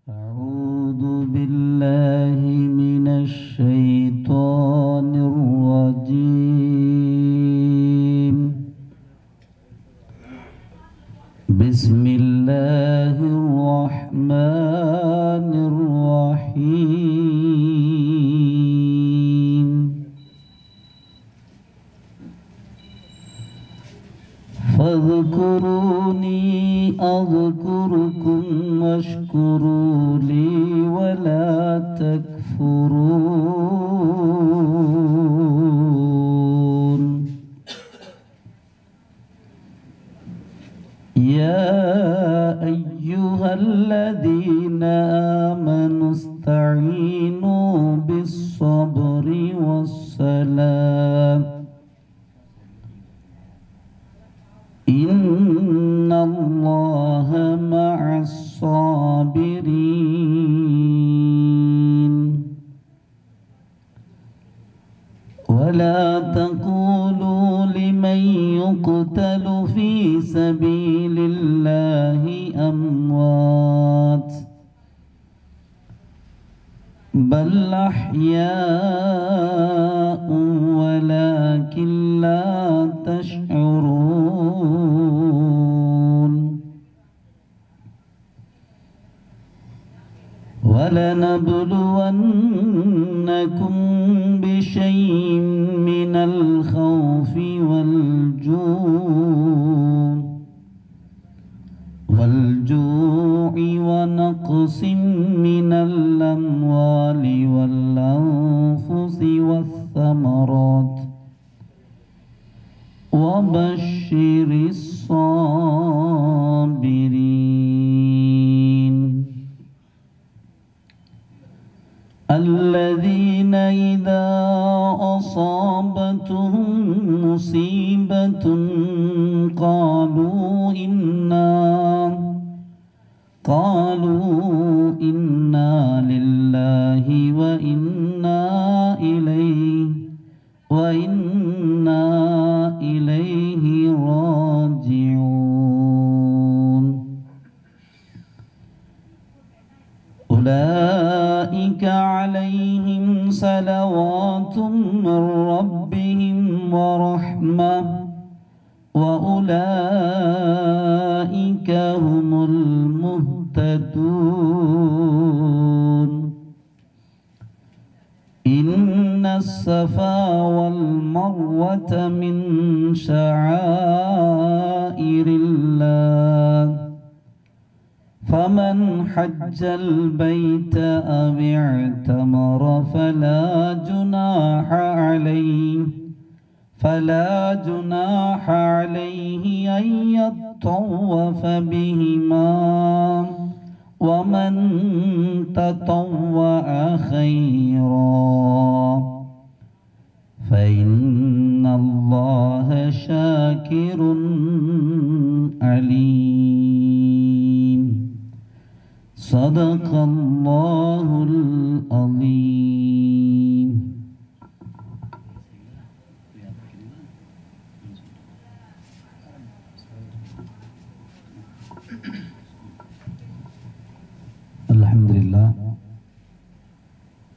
أعوذ بالله من الشيطان الرجيم. بسم الله الرحمن الرحيم. فاذكروني أذكركم واشكروا لي ولا تكفرون. يا أيها الذين آمنوا استعينوا بالصبر والصلاة إن الله مع الصابرين. ولا تقولوا لمن يقتل في سبيل الله أموات بل أحياء ولكن لا تشعرون. ولنبلونكم بشيء من الخوف والجوع ونقص من الأموال والأنفس والثمرات وبشر الصابرين الذين إذا أصابتهم مصيبة قالوا إنا لله وإنا إليه راجعون. أولئك عليهم صلوات من ربهم ورحمة وأولئك هم المهتدون. إن الصفا والمروة من شعائر الله فمن حج البيت أو اعتمر فلا جناح عليه أن يطوف بهما ومن تطوع خيرا فإن الله شاكر عليم. صدق الله العظيم. அல்ஹம்துலில்லாஹ்.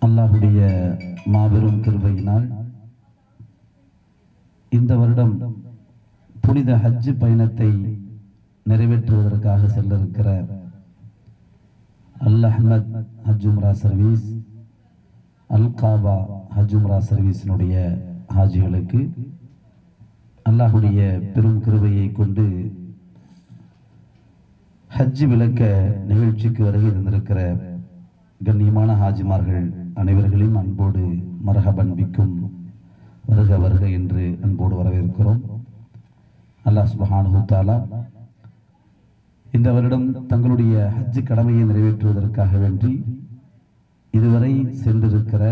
அல்லாஹ்வுடைய மாபெரும் கிருபையினால் இந்த வருடம் புனித ஹஜ் பயணத்தை நிறைவேற்றுவதற்காக செல்ல இருக்கிற அல் அஹ்மத் ஹஜ் உம்ரா சர்வீஸ், அல் காபா ஹஜ் உம்ரா சர்வீஸினுடைய ஹாஜிகளுக்கு அல்லாஹ்வுடைய பெரும் கிருபையை கொண்டு ஹஜ் விளக்க நிகழ்ச்சிக்கு வருகை தந்திருக்கிற கண்ணியமான ஹாஜிமார்கள் அனைவர்களையும் அன்போடு மர்ஹபன் பிக்கும், வருக வருக என்று அன்போடு வரவேற்கிறோம். அல்லாஹ் சுப்ஹானஹு தஆலா இந்த வருடம் தங்களுடைய ஹஜ் கடமையை நிறைவேற்றுவதற்காக வேண்டி இதுவரை சென்றிருக்கிற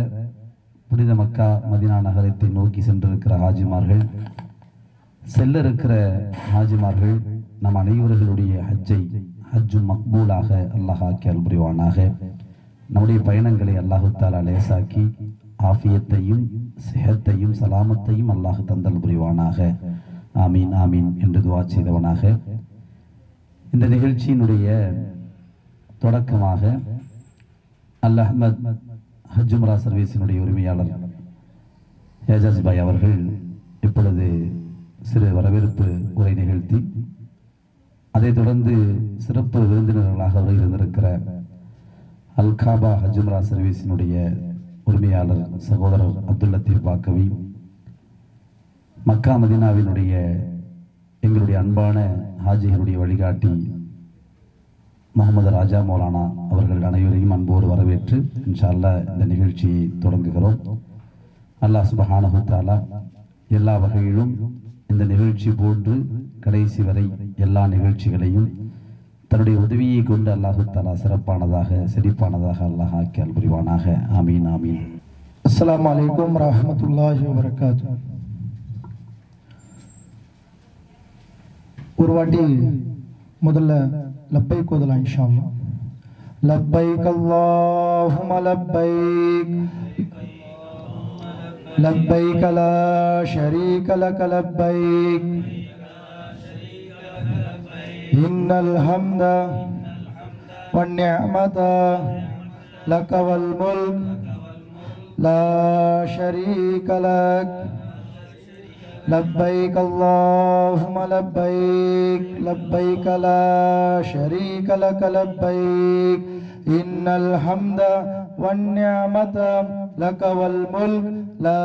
புனித மக்கா மதீனா நகரத்தை நோக்கி சென்றிருக்கிற ஹாஜிமார்கள், செல்ல இருக்கிற ஹாஜிமார்கள் நம் அனைவர்களுடைய ஹஜ்ஜு மக்பூலாக அல்லாஹ் ஆக்கி அருள் புரிவானாக. நம்முடைய பயணங்களை அல்லாஹு தஆலா லேசாக்கி ஆஃபியத்தையும் சிஹத்தையும் சலாமத்தையும் அல்லாஹ் தந்தல் புரிவானாக. ஆமீன் ஆமீன் என்று துஆ செய்தவனாக இந்த நிகழ்ச்சியினுடைய தொடக்கமாக அல் அஹ்மத் ஹஜ் உம்ரா சர்வீஸினுடைய உரிமையாளர் ஏஜாஸ் பாய் அவர்கள் இப்பொழுது சிறு வரவேற்பு உரை நிகழ்த்தி அதைத் தொடர்ந்து சிறப்பு விருந்தினர்களாக இருந்திருக்கிற அல் காபா ஹஜ் உம்ரா சர்வீஸினுடைய உரிமையாளர் சகோதரர் அப்துல் லத்தீப் பாக்கவி, மக்கா மதீனாவினுடைய எங்களுடைய அன்பான ஹாஜிகளுடைய வழிகாட்டி முகமது ராஜா மௌலானா அவர்கள் அனைவரையும் அன்போடு வரவேற்று இன்ஷா அல்லாஹ் இந்த நிகழ்ச்சியை தொடங்குகிறோம். அல்லாஹ் சுப்ஹானஹு தஆலா எல்லா வகையிலும் இந்த நிகழ்ச்சி போன்று கடைசி வரை எல்லா நிகழ்ச்சிகளையும் தன்னுடைய உதவியை கொண்டு அல்லாஹு தஆலா சிறப்பானதாக செழிப்பானதாக அல்லாஹ் ஆக்கி அருள் புரிவானாக. ஆமீன் ஆமீன். அஸ்ஸலாமு அலைக்கும் வரஹ்மத்துல்லாஹி வபரகாத்துஹு. ஒரு வாட்டி முதல்ல லப்பைக் ஓதலாம் இன்ஷா அல்லாஹ். லப்பைக் அல்லாஹும்ம லப்பைக் லப்பைக் லா ஷரீக லக லப்பைக் இன்னல் ஹம்த வன்னிஅமத லக வல் முல்க் லா ஷரீக லக் لبيك اللهم لبيك لبيك لا شريك لك لبيك إن الحمد والنعمة لك والملك لا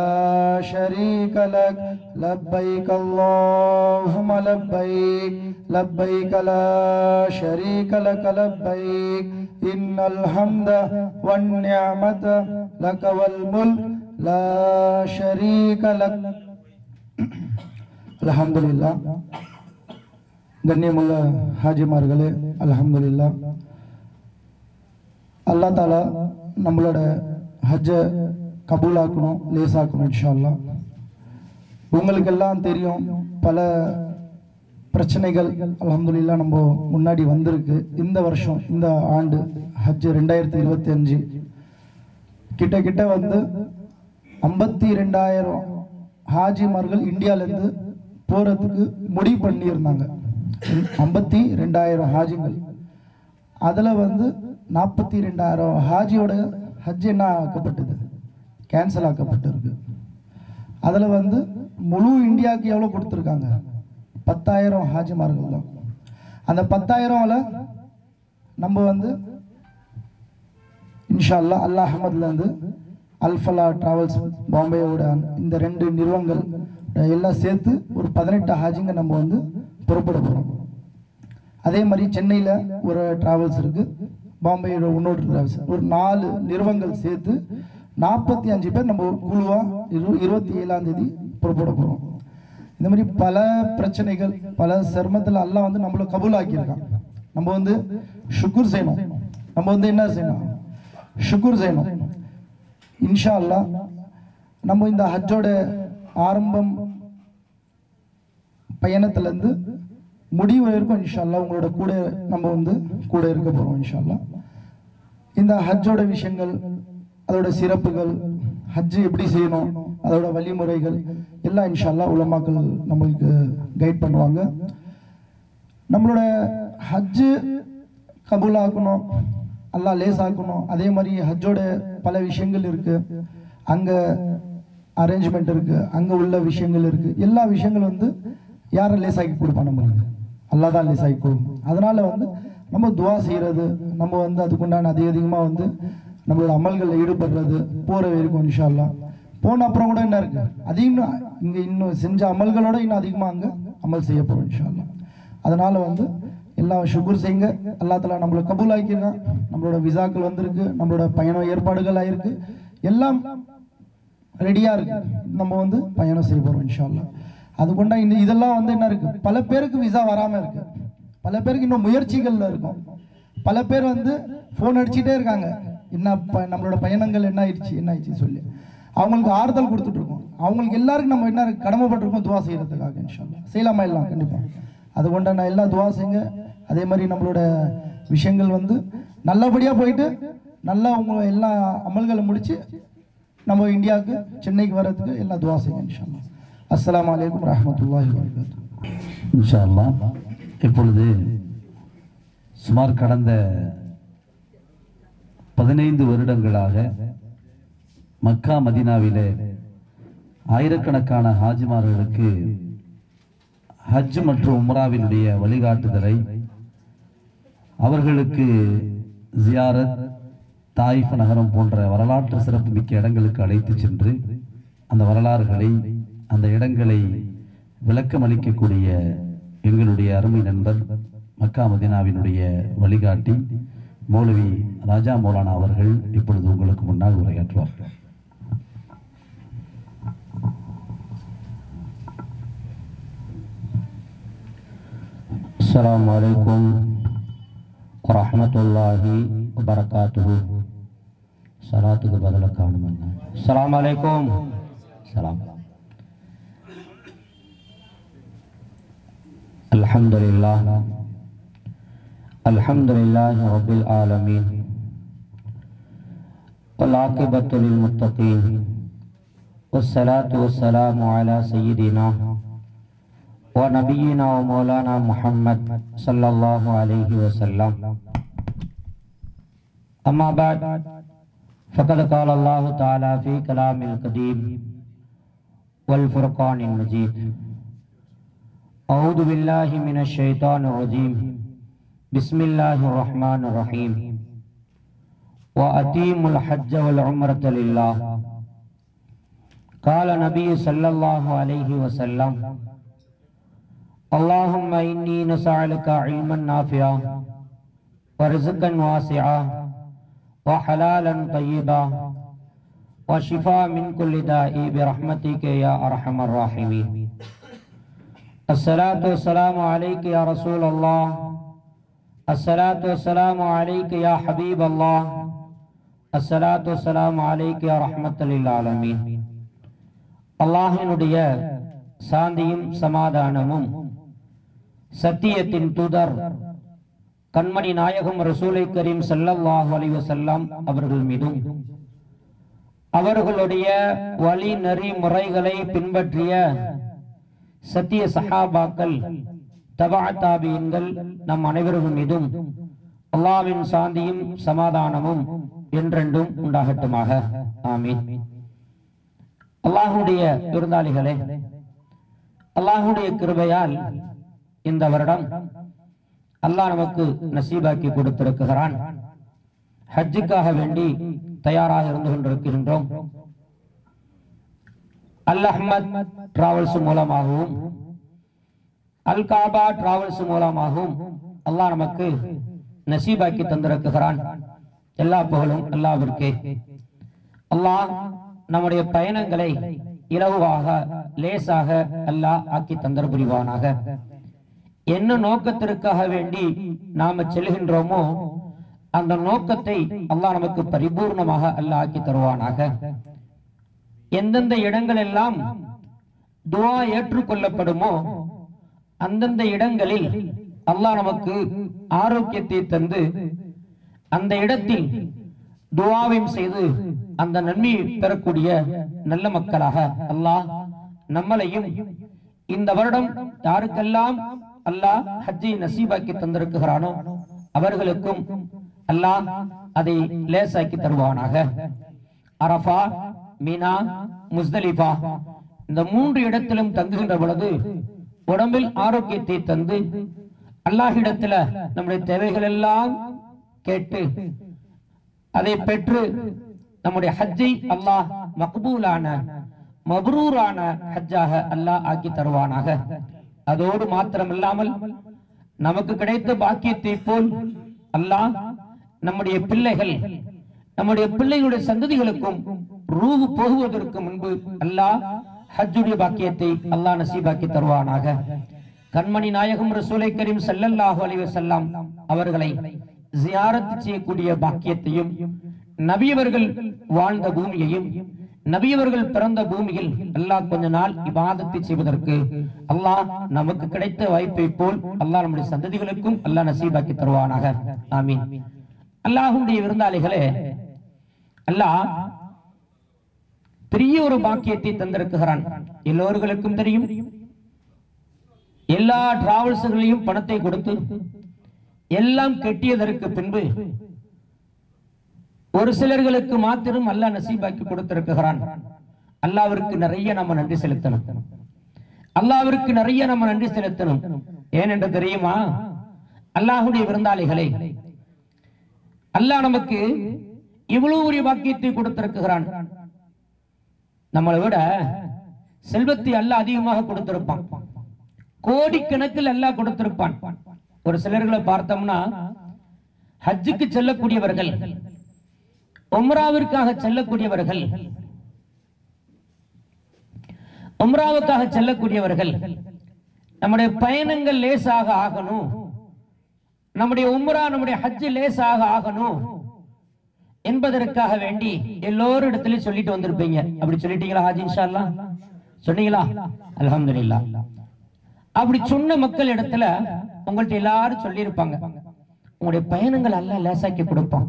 شريك لك لبيك اللهم لبيك لبيك لا شريك لك لبيك إن الحمد والنعمة لك والملك لا شريك لك. அல்ஹம்துலில்லாஹ். கண்ணியமுள்ள ஹாஜிமார்களே, அல்ஹம்துலில்லாஹ். அல்லாஹ் தாலா நம்மளோட ஹஜ்ஜை கபூலாக்கணும், லேசாக்கணும் இன்ஷா அல்லாஹ். உங்களுக்கெல்லாம் தெரியும் பல பிரச்சனைகள் அல்ஹம்துலில்லாஹ் நம்ம முன்னாடி வந்திருக்கு. இந்த வருஷம் இந்த ஆண்டு ஹஜ் 2025 கிட்ட வந்து 52,000 ஹாஜிமார்கள் இந்தியாவிலேருந்து போகிறதுக்கு முடிவு பண்ணியிருந்தாங்க. 52,000 ஹாஜிகள். அதில் வந்து 42,000 ஹாஜியோட ஹஜ் என்ன ஆக்கப்பட்டது, கேன்சல் ஆக்கப்பட்டிருக்கு. அதில் வந்து முழு இந்தியாவுக்கு எவ்வளோ கொடுத்துருக்காங்க, 10,000 ஹாஜிமார்கள் தான். அந்த 10,000ல் நம்ம வந்து இன்ஷா அல்லாஹ் அல் அஹ்மத்லேருந்து அல்ஃபலா டிராவல்ஸ் பாம்பேயோட இந்த 2 நிறுவனங்கள் எல்லாம் சேர்த்து ஒரு 18 ஹாஜிங்க நம்ம வந்து புறப்பட போகிறோம். அதே மாதிரி சென்னையில் ஒரு டிராவல்ஸ் இருக்குது, பாம்பேயோட இன்னொரு டிராவல்ஸ், ஒரு 4 நிறுவனங்கள் சேர்த்து 45 பேர் நம்ம குழுவாக 27ஆம் தேதி புறப்பட போகிறோம். இந்த மாதிரி பல பிரச்சனைகள் பல சிரமத்தில் எல்லாம் வந்து நம்மளை கபூலாக்கியிருக்கான். நம்ம வந்து ஷுக்குர் செய்யணும். நம்ம வந்து என்ன செய்யணும், ஷுக்குர் செய்யணும். இன்ஷா அல்லாஹ் நம்ம இந்த ஹஜ்ஜோட ஆரம்பம் பயணத்திலேருந்து முடிவு வரைக்கும் இன்ஷா அல்லாஹ் உங்களோட கூட நம்ம வந்து கூட இருக்க போகிறோம். இன்ஷா அல்லாஹ் இந்த ஹஜ்ஜோட விஷயங்கள், அதோட சிறப்புகள், ஹஜ்ஜு எப்படி செய்யணும், அதோட வழிமுறைகள் எல்லாம் இன்ஷா அல்லாஹ் உலமாக்கள் நம்மளுக்கு கைட் பண்ணுவாங்க. நம்மளோட ஹஜ்ஜு கபூலாக்கணும், அல்லாஹ் லேசாக்கணும். அதே மாதிரி ஹஜ்ஜோட பல விஷயங்கள் இருக்குது, அங்கே அரேஞ்ச்மெண்ட் இருக்குது, அங்கே உள்ள விஷயங்கள் இருக்குது. எல்லா விஷயங்களும் வந்து யாரை லேசாக்கி கொடுப்பா, நம்மளுக்கு அல்லாஹ் தான் லேசாக்கி கொடுக்கும். அதனால் வந்து நம்ம துவா செய்கிறது, நம்ம வந்து அதுக்குண்டான அதிகமாக வந்து நம்மளோட அமல்களில் ஈடுபடுறது போகிற வரைக்கும் இன்ஷா அல்லாஹ். போன அப்புறம் கூட என்ன இருக்குது, அதிகம் இங்கே இன்னும் செஞ்ச அமல்களோட இன்னும் அதிகமாக அங்கே அமல் செய்ய போகிறோம் இன்ஷா அல்லாஹ். அதனால் வந்து எல்லாம் ஷுக்குர் செய்யுங்க. அல்லா தஆலா நம்மளை கபூல் ஆக்கியிருக்கான். நம்மளோட விசாக்கள் வந்திருக்கு, நம்மளோட பயணம் ஏற்பாடுகள் ஆயிருக்கு, எல்லாம் ரெடியாக இருக்கு. நம்ம வந்து பயணம் செய்ய போகிறோம் இன்ஷா அல்லாஹ். அது கொண்டா இன்னும் இதெல்லாம் வந்து என்ன இருக்குது, பல பேருக்கு விசா வராமல் இருக்குது, பல பேருக்கு இன்னும் முயற்சிகளில் இருக்கும். பல பேர் வந்து ஃபோன் அடிச்சுட்டே இருக்காங்க, என்ன நம்மளோட பயணங்கள் என்ன ஆயிடுச்சு சொல்லி அவங்களுக்கு ஆறுதல் கொடுத்துட்ருக்கோம். அவங்களுக்கு எல்லாருக்கும் நம்ம என்ன கடமைப்பட்டிருக்கோம், துவா செய்கிறதுக்காக இன்ஷா அல்லாஹ். செய்யலாமா? எல்லாம் கண்டிப்பாக. அது கொண்டா நான் எல்லாம் துவா செய்யுங்க. அதே மாதிரி நம்மளோட விஷயங்கள் வந்து நல்லபடியாக போயிட்டு நல்லா உங்களை எல்லா அமல்களை முடித்து நம்ம இந்தியாவுக்கு சென்னைக்கு வர்றதுக்கு எல்லாம் துவா செய்யுங்க இன்ஷா அல்லாஹ். அஸ்ஸலாமு அலைக்கும் வரஹ்மத்துல்லாஹி வபரகாத்துஹு. இன்ஷா அல்லாஹ் இப்பொழுது சுமார் கடந்த 15 வருடங்களாக மக்கா மதீனாவிலே ஆயிரக்கணக்கான ஹாஜிமார்களுக்கு ஹஜ் மற்றும் உம்ராவினுடைய வழிகாட்டுதலை, அவர்களுக்கு ஜியாரத், தாயிஃப் நகரம் போன்ற வரலாற்று சிறப்புமிக்க இடங்களுக்கு அழைத்து சென்று அந்த வரலாறுகளை, அந்த இடங்களை விளக்கமளிக்கக்கூடிய எங்களுடைய அருமை நண்பர், மக்கா மதீனாவினுடைய வழிகாட்டி மௌலவி ராஜா மௌலானா அவர்கள் இப்பொழுது உங்களுக்கு முன்னால் உரையாற்றுவார். அஸ்ஸலாமு அலைக்கும் வரஹ்மத்துல்லாஹி வபரகாத்துஹு. ஸலாத்துக்கு பதிலா காணுமன்னா அஸ்ஸலாமு அலைக்கும். சலாம். அல்ஹம்துலில்லாஹ் அல்ஹம்துலில்லாஹி ரப்பில் ஆலமீன் வல் ஆகிபத்து லில் முத்தகீன் வஸ்ஸலாத்து வஸ்ஸலாமு அலா சய்யிதினா ونبينا ومولانا محمد صلى الله عليه وسلم. أما بعد فقد قال الله تعالى في كلام القديم والفرقان المجيد: أعوذ بالله من الشيطان الرجيم بسم الله الرحمن الرحيم وأتيموا الحج والعمرة لله. قال النبي صلى الله عليه وسلم: اللهم إني نسألك علما نافعا ورزقا واسعا وحلالا طيبا وشفاء من كل داء برحمتك يا أرحم الراحمين. الصلاة والسلام عليك يا رسول الله، الصلاة والسلام عليك يا حبيب الله، الصلاة والسلام عليك يا رحمة للعالمين. அல்லாஹ்வினுடைய சாந்தியும் சமாதானமும் சத்தியத்தின் தூதர் கண்மணி நாயகம் ரசூலை கரீம் ஸல்லல்லாஹு அலைஹி வஸல்லம் அவர்கள் மீதும், அவர்களுடைய வழி நெறி முறைகளை பின்பற்றிய சத்திய சஹாபாக்கள், தபா தாபீன்கள் நம் அனைவர்கள் மீதும் அல்லாஹ்வின் சாந்தியும் சமாதானமும் என்றென்றும் உண்டாகட்டுமாக. ஆமீன். அல்லாஹ்வுடைய விருந்தாளிகளே, அல்லாஹ்வுடைய கிருபையால் இந்த வருடம் அல்லாஹ் நமக்கு நசீபாக்கி கொடுத்திருக்கிறான். ஹஜ்ஜுக்காக வேண்டி தயாராக இருந்து கொண்டிருக்கின்றோம். அல் அஹ்மத் டிராவல்ஸ் மூலமாகவும் அல் காபா டிராவல்ஸ் மூலமாகவும் அல்லாஹ் நமக்கு நசீபாக்கி தந்திருக்கிறான். எல்லா புகழும் அல்லாஹ்விற்கே. அல்லாஹ் நம்முடைய பயணங்களை இலகுவாக, லேசாக அல்லாஹ் ஆக்கி தந்தர் புரிவானாக. என்ன நோக்கத்திற்காக வேண்டி நாம செல்கின்றோமோ அந்த நோக்கத்தை அல்லாஹ் நமக்கு பரிபூர்ணமாக அல்லாஹ் ஆக்கி தருவானாக. எந்தெந்த இடங்கள் எல்லாம் துஆ ஏற்றுக்கொள்ளப்படுமோ அந்தந்த இடங்களில் அல்லாஹ் நமக்கு ஆரோக்கியத்தை தந்து அந்த இடத்தில் துஆவையும் செய்து அந்த நன்மையை பெறக்கூடிய நல்ல மக்களாக அல்லாஹ் நம்மளையும் இந்த வருடம் யாருக்கெல்லாம் அல்லாஹ் ஹஜ்ஜை நசீபாக்கி தந்திருக்கிறானோ அவர்களுக்கும் அல்லாஹ் அதை லேசாக்கி தருவானாக. அரஃபா, மினா, முஸ்தலிஃபா இந்த 3 இடத்திலும் தங்குகின்ற பொழுது உடம்பில் ஆரோக்கியத்தை தந்து அல்லாஹ்விடத்துல நம்முடைய தேவைகள் எல்லாம் கேட்டு அதை பெற்று நம்முடைய ஹஜ்ஜை அல்லாஹ் மக்பூலான மப்ரூரான ஹஜ்ஜாக அல்லாஹ் ஆக்கி தருவானாக. அதோடு மாத்திரமில்லாமல் நமக்கு கிடைத்த பாக்கியத்தை போல் அல்லாஹ் நம்முடைய பிள்ளைகள், நம்முடைய பிள்ளைகளுடைய சந்ததிகளுக்கும் ரூஹ் போகுவதற்கு முன்பு அல்லாஹ் ஹஜ்ஜுடைய பாக்கியத்தை அல்லாஹ் நசீபாக்கி தருவானாக. கண்மணி நாயகம் ரசூலை கரீம் ஸல்லல்லாஹு அலைஹி வஸல்லம் அவர்களை ஜியாரத் செய்யக்கூடிய பாக்கியத்தையும், நபியவர்கள் வாழ்ந்த பூமியையும், நபியவர்கள் பிறந்த பூமியில் அல்லாஹ் கொஞ்ச நாள் இபாதத்தை செய்வதற்கு அல்லாஹ் நமக்கு கிடைத்த வாய்ப்பை போல் அல்லாஹ் நம்முடைய சந்ததிகளுக்கும் அல்லாஹ் நசீபாக்கி தருவானாக. ஆமீன். அல்லாஹ்வுடைய விருந்தாளிகளே, அல்லாஹ் பெரிய ஒரு பாக்கியத்தை தந்திருக்கிறான். எல்லோர்களுக்கும் தெரியும். எல்லா டிராவல்ஸ்களையும் பணத்தை கொடுத்து எல்லாம் கட்டியதற்கு பின்பு ஒரு சிலர்களுக்கு மாத்திரம் அல்லாஹ் நசீபாக்கி கொடுத்திருக்கிறான். அல்லாஹ்விற்கு நிறைய நம்ம நன்றி செலுத்தணும். அல்லாஹ்விற்கு நிறைய நம்ம நன்றி செலுத்தணும். ஏனென்று தெரியுமா? அல்லாஹ்வுடைய விருந்தாளிகளே, அல்லாஹ் நமக்கு இவ்வளவு ஒரு பாக்கியத்தை கொடுத்திருக்கிறான். நம்மளை விட செல்வத்தை அல்லாஹ் அதிகமாக கொடுத்திருப்பான். கோடிக்கணக்கில் அல்லாஹ் கொடுத்திருப்பான். ஒரு சிலர்களை பார்த்தோம்னா ஹஜ்ஜுக்கு செல்லக்கூடியவர்கள், உம்ராவிற்காக செல்லக்கூடியவர்கள், உம்ராவுக்காக செல்லக்கூடியவர்கள், நம்முடைய பயணங்கள் லேசாக ஆகணும், நம்முடைய உம்ரா நம்முடைய ஹஜ் லேசாக ஆகணும் என்பதற்காக வேண்டி எல்லோரும் இடத்துல சொல்லிட்டு வந்திருப்பீங்க. அப்படி சொல்லிட்டீங்களா ஹாஜி? இன்ஷா அல்லாஹ் சொன்னீங்களா? அல்ஹம்துலில்லாஹ். அப்படி சொன்ன மக்கள் இடத்துல உங்கள்ட்ட எல்லாரும் சொல்லி இருப்பாங்க, உங்களுடைய பயணங்கள் அல்லாஹ் லேசாக்கி கொடுப்பான்,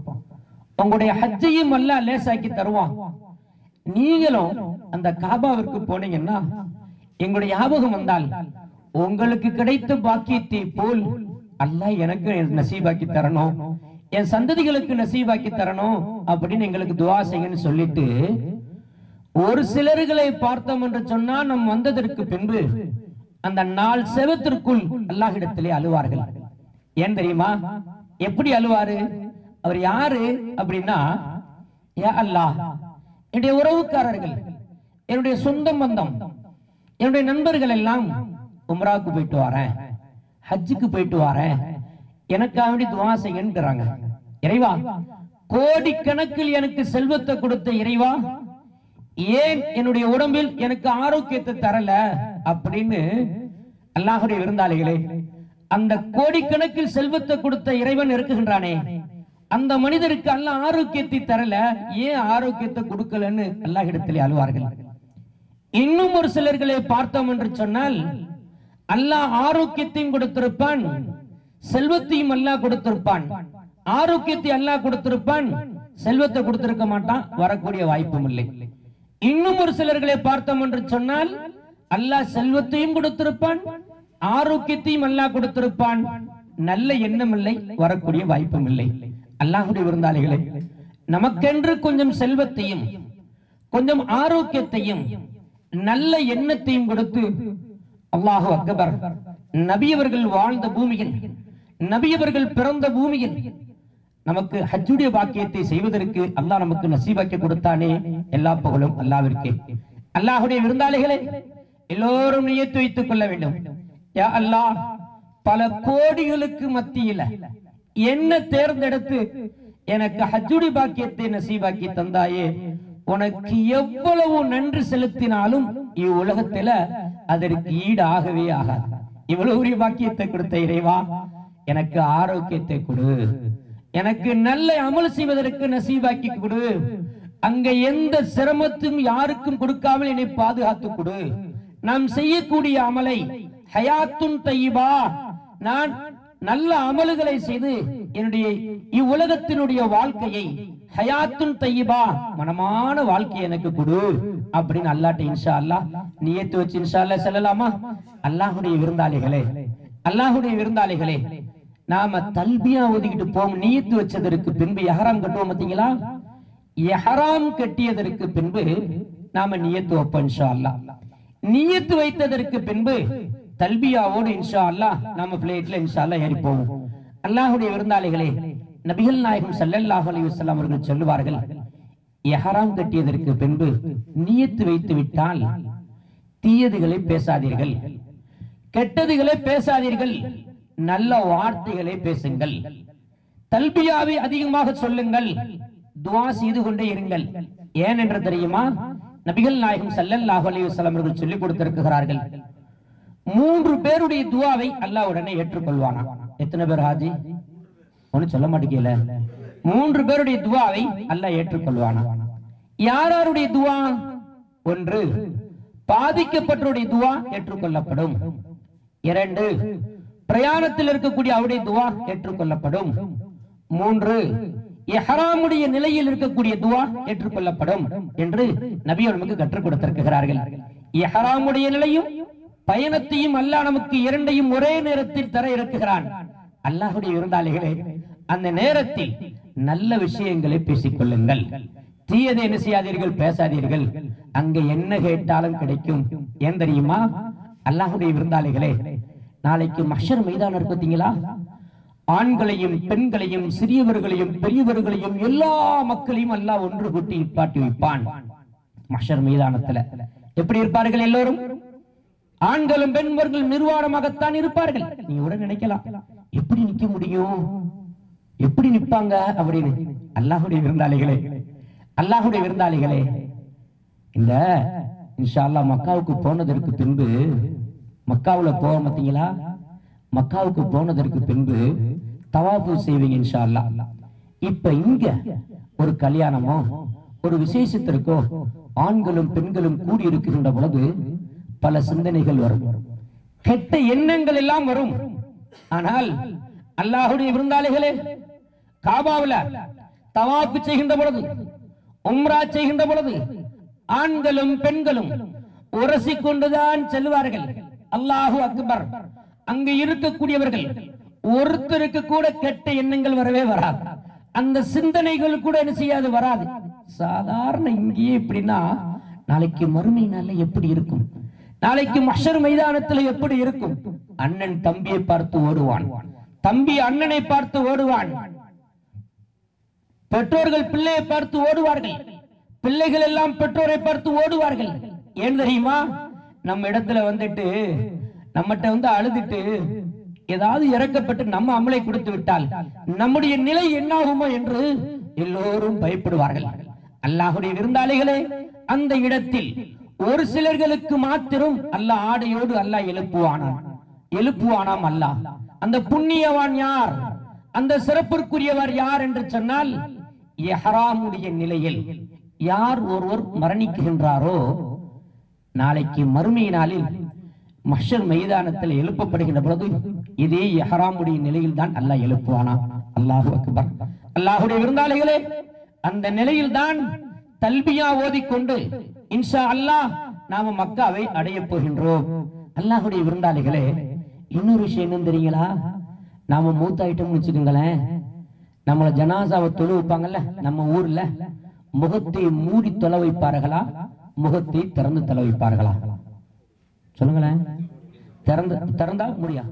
உங்களுடைய ஹஜ்ஜையும் அல்லாஹ் லேசாக்கி தருவான். நீங்களும் அந்த காபாவிற்கு போனீங்கன்னா எங்களுடைய ஞாபகம் வந்தால் உங்களுக்கு கிடைத்த பாக்கியத்தை போல் அல்லாஹ் எனக்கு நசீபாக்கி தரணும், என் சந்ததிகளுக்கு நசீபாக்கி தரணும் அப்படின்னு எங்களுக்கு துஆ செய்யுன்னு சொல்லிட்டு, ஒரு சிலர்களை பார்த்தோம் என்று சொன்னா நம் வந்ததற்கு பின்பு அந்த நாள் செவத்திற்குள் அல்லாஹ்விடத்திலே அழுவார்கள். ஏன் தெரியுமா? எப்படி அழுவாரு? அவர் யாரு அப்படின்னா, யா அல்லாஹ், என்னுடைய உறவுக்காரர்கள், என்னுடைய சொந்த பந்தம், என்னுடைய நண்பர்கள் எல்லாம் உம்ராவுக்கு போயிட்டு வரேன், ஹஜ்ஜுக்கு போயிட்டு வரேன், எனக்காக வேண்டி துஆ செய்யுன்றாங்க. இறைவா, கோடிக்கணக்கில் எனக்கு செல்வத்தை கொடுத்த இறைவா, ஏன் என்னுடைய உடம்பில் எனக்கு ஆரோக்கியத்தை தரல அப்படின்னு அல்லாஹ்வுடைய விருந்தாளிகளே, அந்த கோடிக்கணக்கில் செல்வத்தை கொடுத்த இறைவன் இருக்குகின்றானே, அந்த மனிதருக்கு அல்லாஹ் ஆரோக்கியத்தை தரல, ஏன் ஆரோக்கியத்தை கொடுக்கலன்னு அல்லாஹ்விடத்திலே அழுவார்கள். இன்னும் ஒரு சிலர்களை பார்த்தோம் என்று சொன்னால், அல்லாஹ் ஆரோக்கியத்தையும் கொடுத்திருப்பான், செல்வத்தையும் அல்லாஹ் கொடுத்திருப்பான். ஆரோக்கியத்தை அல்லாஹ் கொடுத்திருப்பான், செல்வத்தை கொடுத்திருக்க மாட்டான், வரக்கூடிய வாய்ப்பும் இல்லை. இன்னும் ஒரு சிலர்களை பார்த்தோம் என்று சொன்னால், அல்லாஹ் செல்வத்தையும் கொடுத்திருப்பான், ஆரோக்கியத்தையும் அல்லாஹ் கொடுத்திருப்பான், நல்ல எண்ணம் இல்லை, வரக்கூடிய வாய்ப்பும் இல்லை. அல்லாஹ்வுடைய விருந்தாளிகளே, நமக்கென்று கொஞ்சம் செல்வத்தையும் கொஞ்சம் ஆரோக்கியத்தையும் நல்ல எண்ணத்தையும் கொடுத்து, அல்லாஹு அக்பர், நபியவர்கள் வாழ்ந்த பூமியில், நபியவர்கள் பிறந்த பூமியில் நமக்கு ஹஜ்ஜுடைய பாக்கியத்தை செய்வதற்கு அல்லாஹ் நமக்கு நசீபாக்கி கொடுத்தானே, எல்லா புகழும் அல்லாஹ்விற்கே. அல்லாஹ்வுடைய விருந்தாளிகளே, எல்லோரும் நியத்து வைத்துக் கொள்ள வேண்டும். யா அல்லாஹ், பல கோடிகளுக்கு மத்தியில என்ன தேர்ந்தெடுத்து எனக்கு ஹஜ்ஜுடைய பாக்கியத்தை நசீபாக்கி தந்தாயே, உனக்கு எவ்வளவு நன்றி செலுத்தினாலும் இவ்வுலகத்துல அதற்கு ஈடு ஆகவே ஆகாது. இவ்வளவு ஒரு பாக்கியத்தை கொடுத்த இறைவா, எனக்கு ஆரோக்கியத்தை கொடு, எனக்கு நல்ல அமல் செய்வதற்கு நசீபாக்கி கொடு, அங்க எந்த சிரமத்தும் யாருக்கும் கொடுக்காமல் என்னை பாதுகாத்து கொடு, நாம் செய்யக்கூடிய அமலை ஹயாத்துன் தய்யிபா, நான் நல்ல அமல்களை செய்து என்னுடைய இவ்வுலகத்தினுடைய வாழ்க்கையை ஹயாத்துன் தய்யிபா, மனமான வாழ்க்கையை எனக்கு கொடு அப்படின்னு அல்லாஹ்ட்ட இன்ஷா அல்லாஹ் நியத்து வச்சு இன்ஷா அல்லாஹ் சொல்லலாமா? அல்லாஹ்வுடைய விருந்தாளிகளே, அல்லாஹ்வுடைய விருந்தாளிகளே, நாம தல்பியா ஓதிக்கிட்டு போம் நியத்து வச்சதற்கு பின்பு இஹ்ராம் கட்டுவோம் பாத்தீங்களா? இஹ்ராம் கட்டியதற்கு பின்பு நாம நியத்து வைப்போம் இன்ஷா அல்லாஹ். நியத்து வைத்ததற்கு பின்பு தல்பியாவோடு இன்ஷா அல்லாஹ் நாம பிளேட்ல இன்ஷா அல்லாஹ் ஏறி போவோம். அல்லாஹ்வுடைய விருந்தாளிகளே, நபிகள் நாயகம் ஸல்லல்லாஹு அலைஹி வஸல்லம் அவர்கள் சொல்லுவார்கள், இஹ்ராம் கட்டியதற்கு பின்பு நியத்து வைத்து விட்டால் தீயதுகளை பேசாதீர்கள், கெட்டதுகளை பேசாதீர்கள், நல்ல வார்த்தைகளை பேசுங்கள், தல்பியாவை அதிகமாக சொல்லுங்கள், துஆ செய்து கொண்டே இருங்கள். ஏன் என்று தெரியுமா? நபிகள் நாயகம் ஸல்லல்லாஹு அலைஹி வஸல்லம் அவர்கள் சொல்லிக் கொடுத்திருக்கிறார்கள், 3 பேருடைய துஆவை அல்லாஹ் உடனே ஏற்றுக்கொள்வானா. எத்தனை பேர் ஹாஜி? ஒன்னு சொல்ல மாட்டீங்கல. 3 பேருடைய துஆவை அல்லாஹ் ஏற்றுக்கொள்வானா. யாருடைய துஆ? 1, பாதிக்கப்பட்டவருடைய துஆ ஏற்றுக்கொள்ளப்படும். 2, பிரயாணத்தில் இருக்கக்கூடிய அவருடைய துஆ ஏற்றுக்கொள்ளப்படும். 3, இஹ்ராமுடைய நிலையில் இருக்கக்கூடிய துஆ ஏற்றுக்கொள்ளப்படும் என்று நபி நமக்கு கற்றுக் கொடுத்திருக்கிறார்கள். இஹ்ராமுடைய நிலையும் பயணத்தையும் அல்லாஹ் நமக்கு இரண்டையும் ஒரே நேரத்தில் தர இருக்கிறான். அல்லாஹ்வுடைய விருந்தாளிகளே, அந்த நேரத்தில் நல்ல விஷயங்களை பேசிக்கொள்ளுங்கள், தீயதை என்ன செய்யாதீர்கள், பேசாதீர்கள். அங்க என்ன கேட்டாலும் கிடைக்கும். ஏன் தெரியுமா? அல்லாஹ்வுடைய விருந்தாளிகளே, நாளைக்கு மஹ்ஷர் மைதானம் இருக்கு பார்த்தீங்களா? ஆண்களையும் பெண்களையும் சிறியவர்களையும் பெரியவர்களையும் எல்லா மக்களையும் அல்லாஹ் ஒன்று கூட்டி நிப்பாட்டி வைப்பான். மஹ்ஷர் மைதானத்துல எப்படி இருப்பார்கள்? எல்லோரும் ஆண்களும் பெண்களும் நிர்வாணமாகத்தான் இருப்பார்கள். நீங்க கூட நினைக்கலாம், எப்படி நிக்க முடியும், எப்படி நிப்பாங்க அப்படின்னு. அல்லாஹ்வுடைய விருந்தாளிகளே, அல்லாஹ்வுடைய விருந்தாளிகளே, இந்த இன்ஷா அல்லாஹ் மக்காவுக்கு போனதற்கு பின்பு, மக்காவுல போக மாட்டீங்களா? மக்காவுக்கு போனதற்கு பின்பு தவாஃபு செய்வீங்க இன்ஷா அல்லாஹ். இப்ப இங்க ஒரு கல்யாணமோ ஒரு விசேஷத்திற்கோ ஆண்களும் பெண்களும் கூடி இருக்கின்ற பொழுது பல சிந்தனைகள் வரும், கெட்ட எண்ணங்கள் எல்லாம் வரும். ஆனால் அல்லாஹ்வுடைய விருந்தாளிகளே, காபாவுல தவாஃப் செய்கின்ற பொழுது, உம்ரா செய்கின்ற பொழுது ஆண்களும் பெண்களும் உரசிக்கொண்டுதான் செல்வார்கள். அல்லாஹு அக்பர். அங்கு இருக்கக்கூடியவர்கள் ஒருத்தருக்கு கூட கெட்ட எண்ணங்கள் வரவே வராது. அந்த சிந்தனைகள் கூட என்ன செய்யாது, வராது. சாதாரண இங்கேயே எப்படின்னா, நாளைக்கு மறுமை நாள்ல எப்படி இருக்கும், நாளைக்கு மஹ்ஷர் மைதானத்தில் எப்படி இருக்கும்? அண்ணன் தம்பியை பார்த்து ஓடுவான், தம்பி அண்ணனை பார்த்து ஓடுவான், பெற்றோர்கள் பிள்ளையை பார்த்து ஓடுவார்கள், பிள்ளைகள் எல்லாம் பெற்றோரை பார்த்து ஓடுவார்கள். ஏன் தெரியுமா? நம்ம இடத்துல வந்துட்டு நம்மகிட்ட அழுதுட்டு ஏதாவது இறக்கப்பட்டு நம்ம அமலை கொடுத்து விட்டால் நம்முடைய நிலை என்னாகுமோ என்று எல்லோரும் பயப்படுவார்கள். அல்லாஹ்வுடைய விருந்தாளிகளே, அந்த இடத்தில் ஒரு சிலர்களுக்கு மாத்திரம் அல்லாஹ் ஆடையோடு அல்லாஹ் எழுப்புவானாம். அல்லாஹ் அந்த புண்ணியவான் யார், அந்த சிறப்பிற்குரியவர் யார் என்று சொன்னால், இஹ்ராமுடைய நிலையில் யார் ஒருவர் மரணிக்கின்றாரோ, நாளைக்கு மறுமை நாளில் மஹ்ஷர் மைதானத்தில் எழுப்பப்படுகின்ற பொழுது இதே இஹ்ராமுடைய நிலையில் தான் அல்லாஹ் எழுப்புவானா. அல்லாஹு அக்பர். அல்லாஹ்வுடைய விருந்தாளிகளே, அந்த நிலையில் தான் தல்பியா ஓதிக்கொண்டு இன்ஷா அல்லாஹ் நாம மக்காவை அடைய போகின்றோம். அல்லாஹ்வுடைய விருந்தாளிகளே, இன்னொரு விஷயம் என்ன தெரியுங்களா? நாம மூத்தாயிட்டோம்னு வச்சுக்கோங்களேன், நம்மள ஜனாசாவை தொழு வைப்பாங்கல்ல நம்ம ஊர்ல, முகத்தை மூடி தொலை வைப்பார்களா, முகத்தை திறந்து தொலை வைப்பார்களா? சொல்லுங்களேன். திறந்தா முடியா?